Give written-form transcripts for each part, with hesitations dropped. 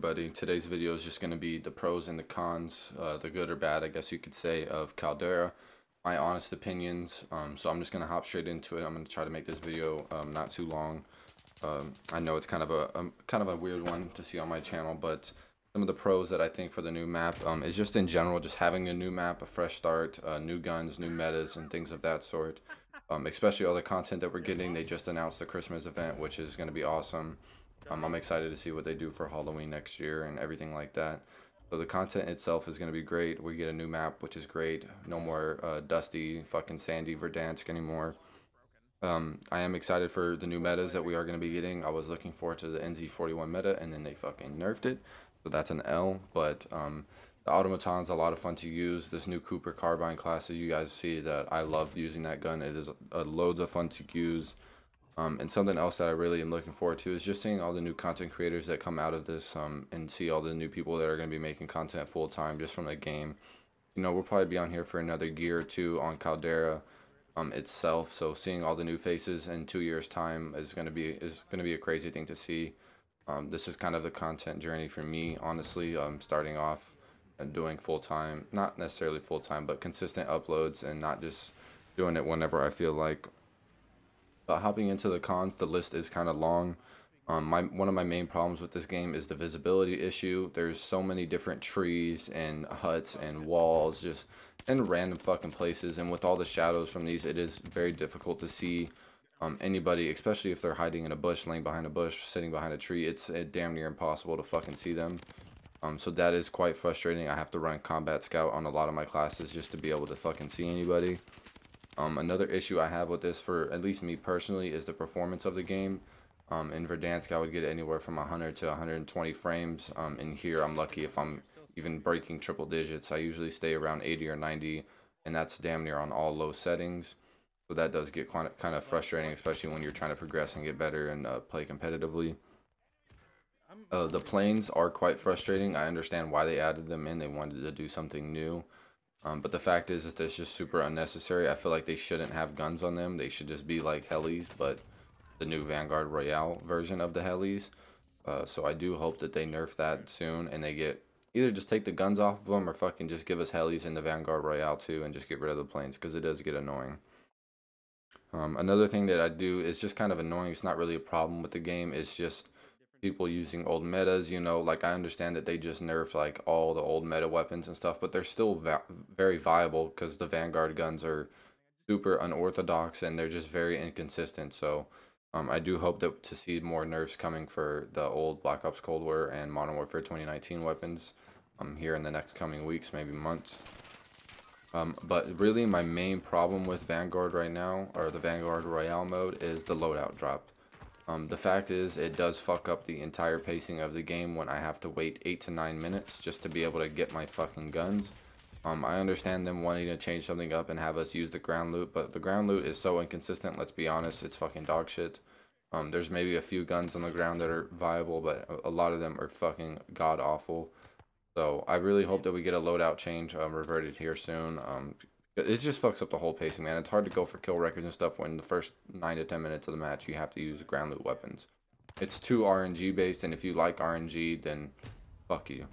everybody. Today's video is just going to be the pros and the cons, the good or bad, I guess you could say, of Caldera. My honest opinions. So I'm just going to hop straight into it. I'm going to try to make this video not too long. I know it's kind of a weird one to see on my channel, but some of the pros that I think for the new map is just in general, just having a new map, a fresh start, new guns, new metas, and things of that sort. Especially all the content that we're getting. They just announced the Christmas event, which is going to be awesome. I'm excited to see what they do for Halloween next year and everything like that. So the content itself is going to be great. We get a new map, which is great. No more dusty, fucking sandy Verdansk anymore. I am excited for the new metas that we are going to be getting. I was looking forward to the NZ41 meta, and then they fucking nerfed it. So that's an L. But the automaton's a lot of fun to use. This new Cooper carbine class, you guys see that I love using that gun. It is loads of fun to use. And something else that I really am looking forward to is just seeing all the new content creators that come out of this, and see all the new people that are going to be making content full time just from the game. You know, we'll probably be on here for another year or two on Caldera itself. So seeing all the new faces in 2 years' time is going to be a crazy thing to see. This is kind of the content journey for me, honestly. Starting off and doing full time, not necessarily full time, but consistent uploads and not just doing it whenever I feel like. But hopping into the cons, the list is kind of long. One of my main problems with this game is the visibility issue. There's so many different trees and huts and walls just in random fucking places, and with all the shadows from these, it is very difficult to see anybody, especially if they're hiding in a bush, laying behind a bush, sitting behind a tree. It's damn near impossible to fucking see them. So that is quite frustrating. I have to run combat scout on a lot of my classes just to be able to fucking see anybody. Another issue I have with this, for at least me personally, is the performance of the game. In Verdansk, I would get anywhere from 100 to 120 frames. In here, I'm lucky if I'm even breaking triple digits. I usually stay around 80 or 90, and that's damn near on all low settings. So that does get kind of frustrating, especially when you're trying to progress and get better and play competitively. The planes are quite frustrating. I understand why they added them in. They wanted to do something new. But the fact is that it's just super unnecessary. I feel like they shouldn't have guns on them. They should just be like helis, but the new Vanguard Royale version of the helis. So I do hope that they nerf that soon, and they get either just take the guns off of them or fucking just give us helis in the Vanguard Royale too, and just get rid of the planes, because it does get annoying. Another thing that I do is just kind of annoying. It's not really a problem with the game. It's just people using old metas, you know. Like, I understand that they just nerfed like all the old meta weapons and stuff, but they're still very viable, because the Vanguard guns are super unorthodox and they're just very inconsistent. So I do hope that to see more nerfs coming for the old Black Ops Cold War and Modern Warfare 2019 weapons here in the next coming weeks, maybe months. But really my main problem with Vanguard right now, or the Vanguard Royale mode, is the loadout drop. The fact is, it does fuck up the entire pacing of the game when I have to wait 8 to 9 minutes just to be able to get my fucking guns. I understand them wanting to change something up and have us use the ground loot, but the ground loot is so inconsistent, let's be honest, it's fucking dog shit. There's maybe a few guns on the ground that are viable, but a lot of them are fucking god awful. So I really hope that we get a loadout change reverted here soon. It just fucks up the whole pacing, man. It's hard to go for kill records and stuff when the first 9 to 10 minutes of the match you have to use ground loot weapons. It's too RNG based, and if you like RNG, then fuck you.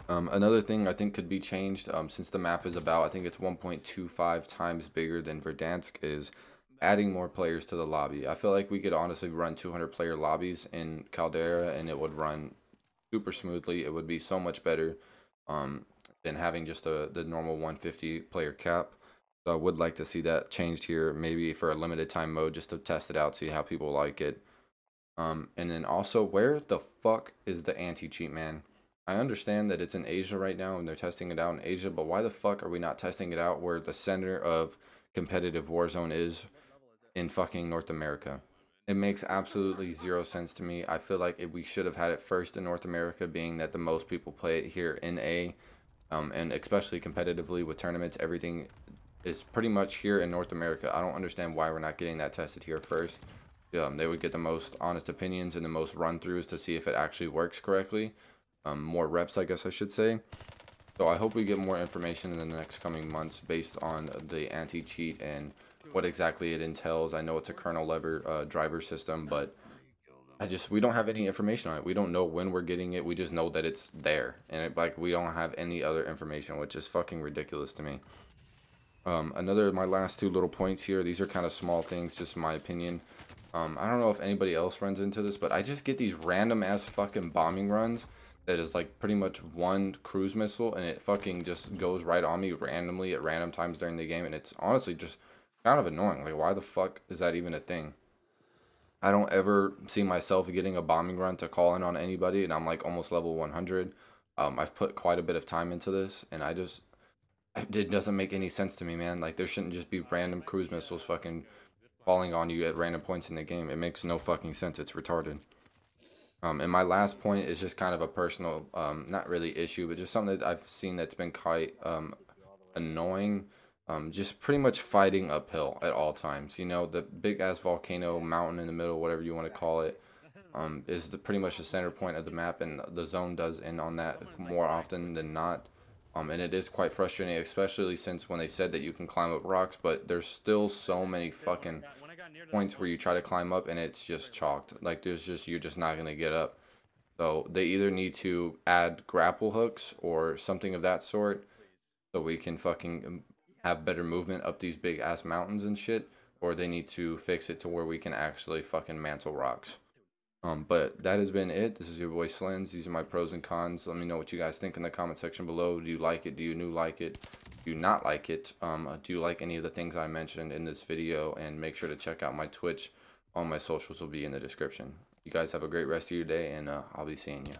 Another thing I think could be changed, since the map is about, I think it's 1.25 times bigger than Verdansk, is adding more players to the lobby. I feel like we could honestly run 200 player lobbies in Caldera, and it would run super smoothly. It would be so much better than having just the normal 150 player cap. So I would like to see that changed here, maybe for a limited time mode, just to test it out, see how people like it. And then also, where the fuck is the anti-cheat, man? I understand that it's in Asia right now and they're testing it out in Asia, but why the fuck are we not testing it out where the center of competitive Warzone is, in fucking North America? It makes absolutely zero sense to me. I feel like we should have had it first in North America, being that the most people play it here in A, and especially competitively with tournaments, everything is pretty much here in North America. I don't understand why we're not getting that tested here first. They would get the most honest opinions and the most run-throughs to see if it actually works correctly. More reps, I guess I should say. So I hope we get more information in the next coming months based on the anti-cheat and what exactly it entails. I know it's a kernel level driver system, but we don't have any information on it. We don't know when we're getting it. We just know that it's there, and like we don't have any other information, which is fucking ridiculous to me. My last two little points here. These are kind of small things, just my opinion. I don't know if anybody else runs into this, but I just get these random ass fucking bombing runs that is like pretty much one cruise missile, and it fucking just goes right on me randomly at random times during the game, and it's honestly just kind of annoying. Like, why the fuck is that even a thing? I don't ever see myself getting a bombing run to call in on anybody, and I'm like almost level 100. I've put quite a bit of time into this, and it doesn't make any sense to me, man. Like, there shouldn't just be random cruise missiles fucking falling on you at random points in the game. It makes no fucking sense. It's retarded. And my last point is just kind of a personal, not really issue, but just something that I've seen that's been quite annoying. Just pretty much fighting uphill at all times. You know, the big ass volcano mountain in the middle, whatever you want to call it, is pretty much the center point of the map, and the zone does end on that more often than not. And it is quite frustrating, especially since when they said that you can climb up rocks, but there's still so many fucking points where you try to climb up and it's just chalked. Like, you're just not gonna get up. So they either need to add grapple hooks or something of that sort, so we can fucking have better movement up these big ass mountains and shit, or they need to fix it to where we can actually fucking mantle rocks. But that has been it. This is your boy SlendZ. These are my pros and cons. Let me know what you guys think in the comment section below. Do you like it? Do you like it? Do you not like it? Do you like any of the things I mentioned in this video? And make sure to check out my Twitch. All my socials will be in the description. You guys have a great rest of your day, and I'll be seeing you.